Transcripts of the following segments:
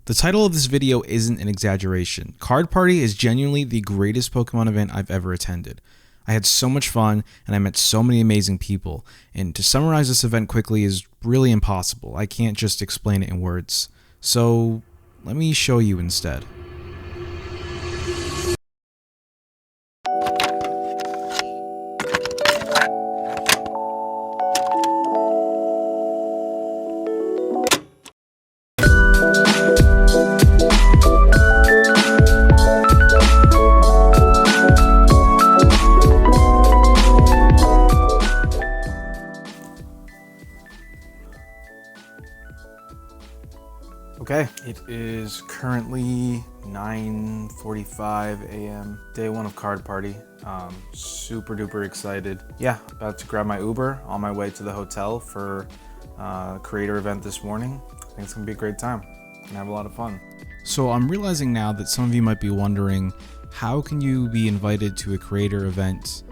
The title of this video isn't an exaggeration. Card Party is genuinely the greatest Pokemon event I've ever attended. I had so much fun, and I met so many amazing people, and to summarize this event quickly is really impossible. I can't just explain it in words. So, let me show you instead. Okay, it is currently 9:45 a.m. Day one of Card Party. Super duper excited. Yeah, about to grab my Uber on my way to the hotel for creator event this morning. I think it's gonna be a great time. Gonna have a lot of fun. So I'm realizing now that some of you might be wondering, how can you be invited to a creator event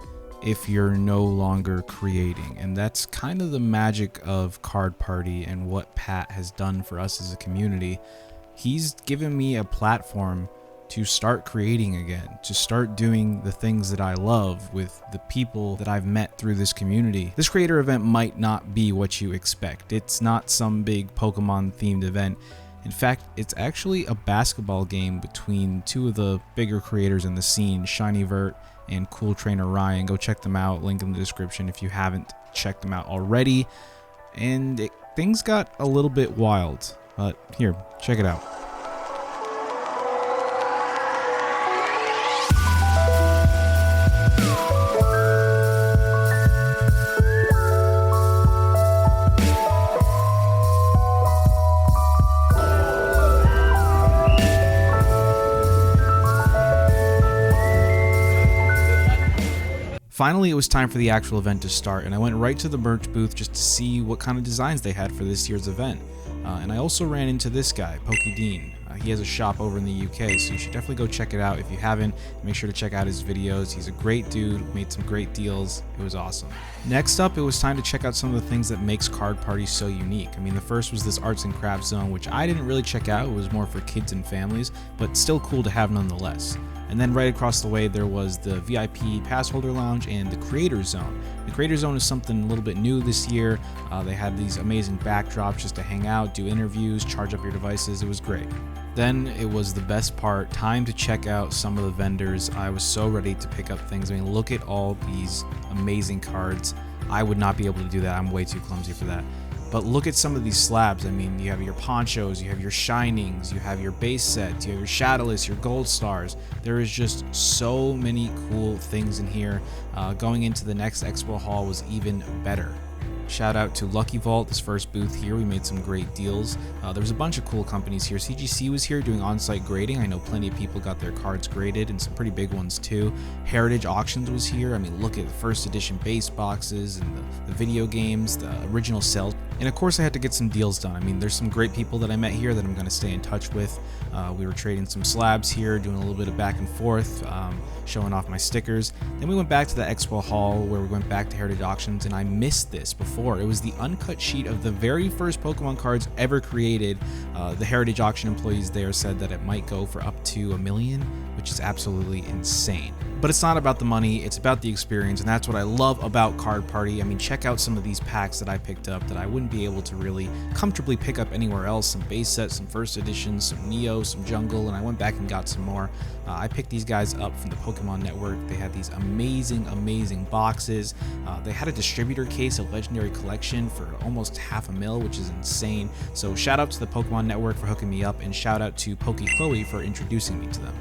if you're no longer creating? And that's kind of the magic of Card Party and what Pat has done for us as a community. He's given me a platform to start creating again, to start doing the things that I love with the people that I've met through this community. This creator event might not be what you expect. It's not some big Pokemon themed event. In fact, it's actually a basketball game between two of the bigger creators in the scene, Shiny Vert and Cool Trainer Ryan. Go check them out, link in the description if you haven't checked them out already. And things got a little bit wild, but here, check it out. Finally, it was time for the actual event to start, and I went right to the merch booth just to see what kind of designs they had for this year's event. And I also ran into this guy, Dean. He has a shop over in the UK, so you should definitely go check it out. If you haven't, make sure to check out his videos. He's a great dude, made some great deals. It was awesome. Next up, it was time to check out some of the things that makes Card Party so unique. I mean, the first was this arts and crafts zone, which I didn't really check out. It was more for kids and families, but still cool to have nonetheless. And then right across the way, there was the VIP pass holder lounge and the creator zone. The creator zone is something a little bit new this year. They had these amazing backdrops just to hang out, do interviews, charge up your devices. It was great. Then it was the best part, time to check out some of the vendors. I was so ready to pick up things. I mean, look at all these amazing cards. I would not be able to do that. I'm way too clumsy for that. But look at some of these slabs. I mean, you have your ponchos, you have your shinings, you have your base sets, you have your shadowless, your gold stars. There is just so many cool things in here. Going into the next expo hall was even better. Shout out to Lucky Vault, this first booth here. We made some great deals. There was a bunch of cool companies here. CGC was here doing on-site grading. I know plenty of people got their cards graded, and some pretty big ones too. Heritage Auctions was here. I mean, look at the first edition base boxes and the video games, the original sales. And of course I had to get some deals done. I mean, there's some great people that I met here that I'm going to stay in touch with. We were trading some slabs here, doing a little bit of back and forth, showing off my stickers. Then we went back to the expo hall where we went back to Heritage Auctions, and I missed this before. It was the uncut sheet of the very first Pokemon cards ever created. The Heritage Auction employees there said that it might go for up to $1 million, which is absolutely insane. But it's not about the money, it's about the experience, and that's what I love about Card Party. I mean, check out some of these packs that I picked up that I wouldn't be able to really comfortably pick up anywhere else. Some base sets, some first editions, some Neo, some Jungle, and I went back and got some more. I picked these guys up from the Pokemon Network. They had these amazing boxes. They had a distributor case of Legendary Collection for almost $500,000, which is insane. So shout out to the Pokemon Network for hooking me up, and shout out to Chloe for introducing me to them.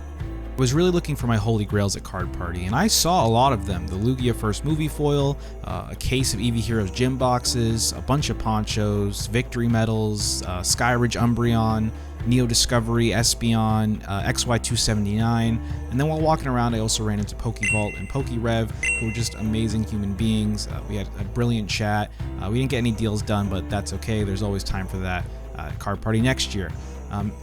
I was really looking for my holy grails at Card Party, and I saw a lot of them. The Lugia first movie foil, a case of Eevee Heroes gym boxes, a bunch of ponchos, victory medals, Skyridge Umbreon, Neo Discovery, Espeon, XY279, and then while walking around I also ran into Pokevault and Pokerev, who were just amazing human beings. We had a brilliant chat. We didn't get any deals done, but that's okay. There's always time for that at Card Party next year.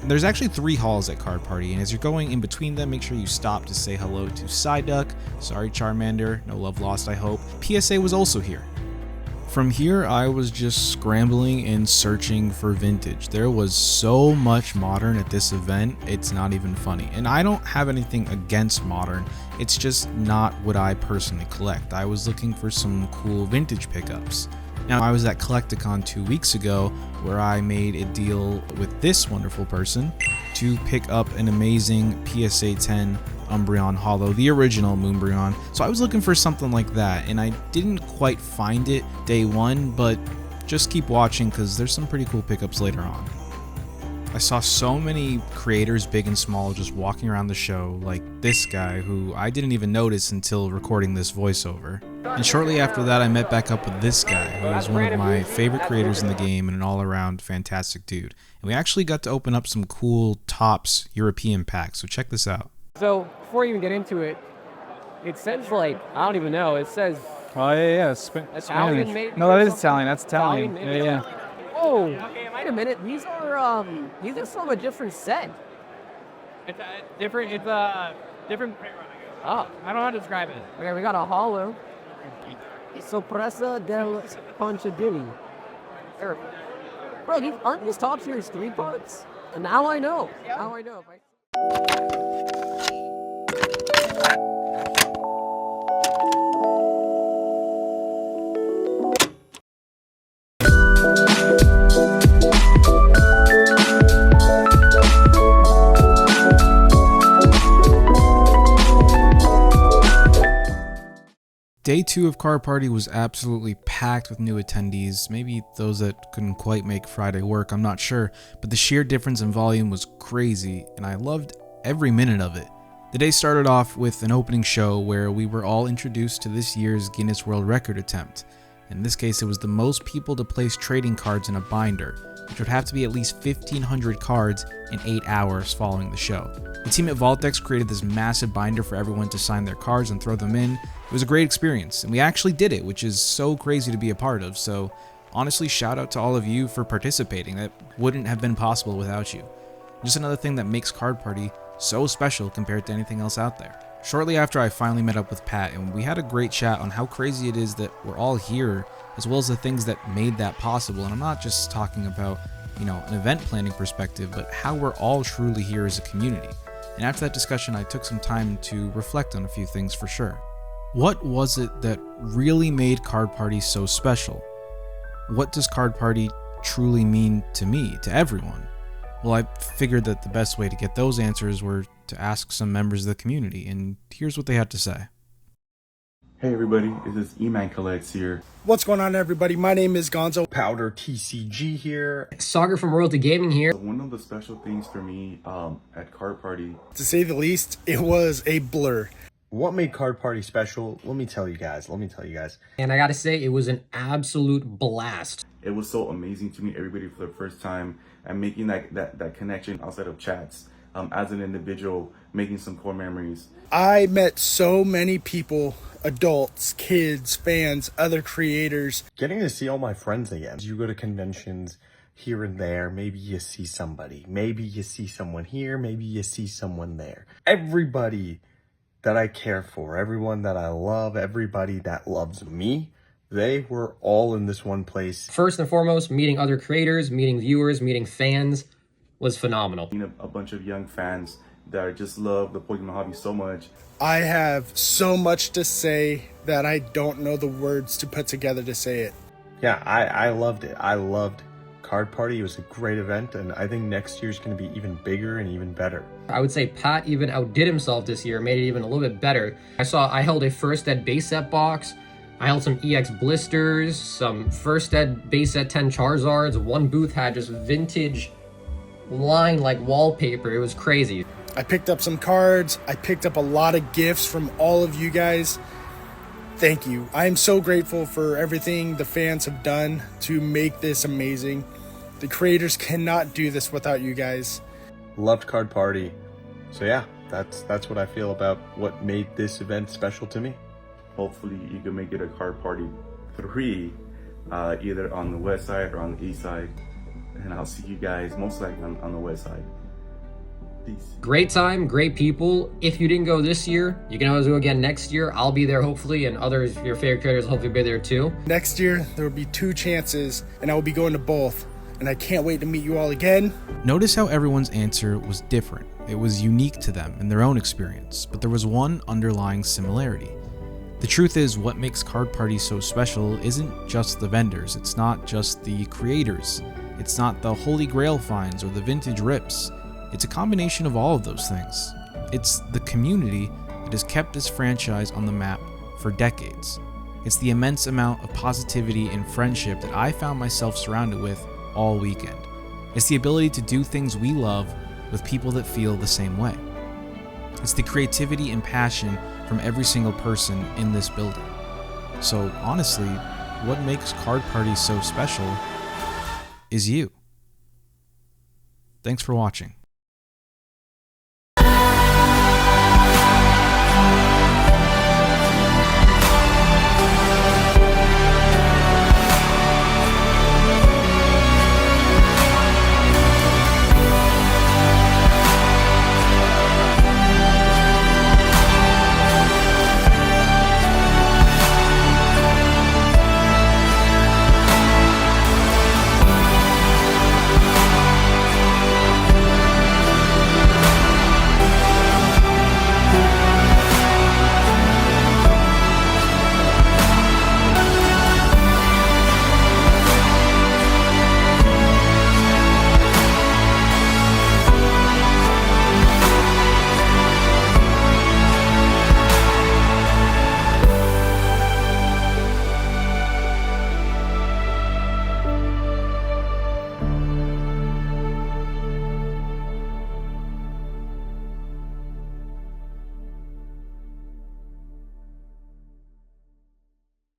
There's actually 3 halls at Card Party, and as you're going in between them, make sure you stop to say hello to Psyduck. Sorry Charmander, no love lost I hope. PSA was also here. From here, I was just scrambling and searching for vintage. There was so much modern at this event, it's not even funny. And I don't have anything against modern, it's just not what I personally collect. I was looking for some cool vintage pickups. Now, I was at Collecticon 2 weeks ago where I made a deal with this wonderful person to pick up an amazing PSA 10 Umbreon Holo, the original Moonbreon. So I was looking for something like that, and I didn't quite find it day one, but just keep watching because there's some pretty cool pickups later on. I saw so many creators, big and small, just walking around the show, like this guy who I didn't even notice until recording this voiceover. And shortly after that, I met back up with this guy, who is one of my favorite creators in the game and an all-around fantastic dude. And we actually got to open up some cool Topps European packs, so check this out. So, before you even get into it, it says like, I don't even know, it says... Oh, yeah. Italian maybe? No, that is Italian. That's Italian. Yeah. Oh, wait a minute. These are from a different set. It's different. Oh. I don't know how to describe it. Okay, we got a Holo. Sorpresa del Pancadilli. Bro, aren't these top series 3 parts? And now I know. Yeah. Now I know. Day 2 of Card Party was absolutely packed with new attendees, maybe those that couldn't quite make Friday work, I'm not sure, but the sheer difference in volume was crazy, and I loved every minute of it. The day started off with an opening show where we were all introduced to this year's Guinness World Record attempt. In this case, it was the most people to place trading cards in a binder, which would have to be at least 1,500 cards in 8 hours following the show. The team at Vaultex created this massive binder for everyone to sign their cards and throw them in. It was a great experience, and we actually did it, which is so crazy to be a part of, so honestly, shout out to all of you for participating. That wouldn't have been possible without you. Just another thing that makes Card Party so special compared to anything else out there. Shortly after, I finally met up with Pat, and we had a great chat on how crazy it is that we're all here, as well as the things that made that possible. And I'm not just talking about, an event planning perspective, but how we're all truly here as a community. And after that discussion, I took some time to reflect on a few things for sure. What was it that really made Card Party so special? What does Card Party truly mean to me, to everyone? Well, I figured that the best way to get those answers were to ask some members of the community, and here's what they had to say. Hey everybody, this is Eman Collects here. What's going on, everybody? My name is Gonzo. Powdr TCG here. Saga from Royalty Gaming here. One of the special things for me at Card Party, To say the least, it was a blur. What made Card Party special? Let me tell you guys. And I gotta say, it was an absolute blast. it was so amazing to meet everybody for the first time and making that connection outside of chats. As an individual, making some core memories. I met so many people, adults, kids, fans, other creators. Getting to see all my friends again. You go to conventions here and there, maybe you see somebody. Maybe you see someone here, maybe you see someone there. Everybody that I care for, everyone that I love, everybody that loves me, they were all in this one place. First and foremost, meeting other creators, meeting viewers, meeting fans was phenomenal. A bunch of young fans that just love the Pokemon hobby so much. I have so much to say that I don't know the words to put together to say it. Yeah, I loved it. I loved Card Party. It was a great event, and I think next year's going to be even bigger and even better. I would say Pat even outdid himself this year, made it even a little bit better. I held a first ed base set box. I held some EX blisters, some first ed base set 10 Charizards. One booth had just vintage line like wallpaper. It was crazy. I picked up some cards. I picked up a lot of gifts from all of you guys. Thank you. I am so grateful for everything the fans have done to make this amazing. The creators cannot do this without you guys. Loved Card Party. So yeah, that's what I feel about what made this event special to me. Hopefully you can make it a Card Party 3, either on the west side or on the east side. And I'll see you guys most likely on the west side. Peace. Great time, great people. If you didn't go this year, you can always go again next year. I'll be there hopefully, and others, your favorite creators, will hopefully be there too. Next year, there will be 2 chances, and I will be going to both. And I can't wait to meet you all again. Notice how everyone's answer was different. It was unique to them and their own experience, but there was one underlying similarity. The truth is, what makes Card Party so special isn't just the vendors, it's not just the creators, it's not the holy grail finds or the vintage rips. It's a combination of all of those things. It's the community that has kept this franchise on the map for decades. It's the immense amount of positivity and friendship that I found myself surrounded with all weekend. It's the ability to do things we love with people that feel the same way. It's the creativity and passion from every single person in this building. So honestly, what makes Card Party so special is you. Thanks for watching.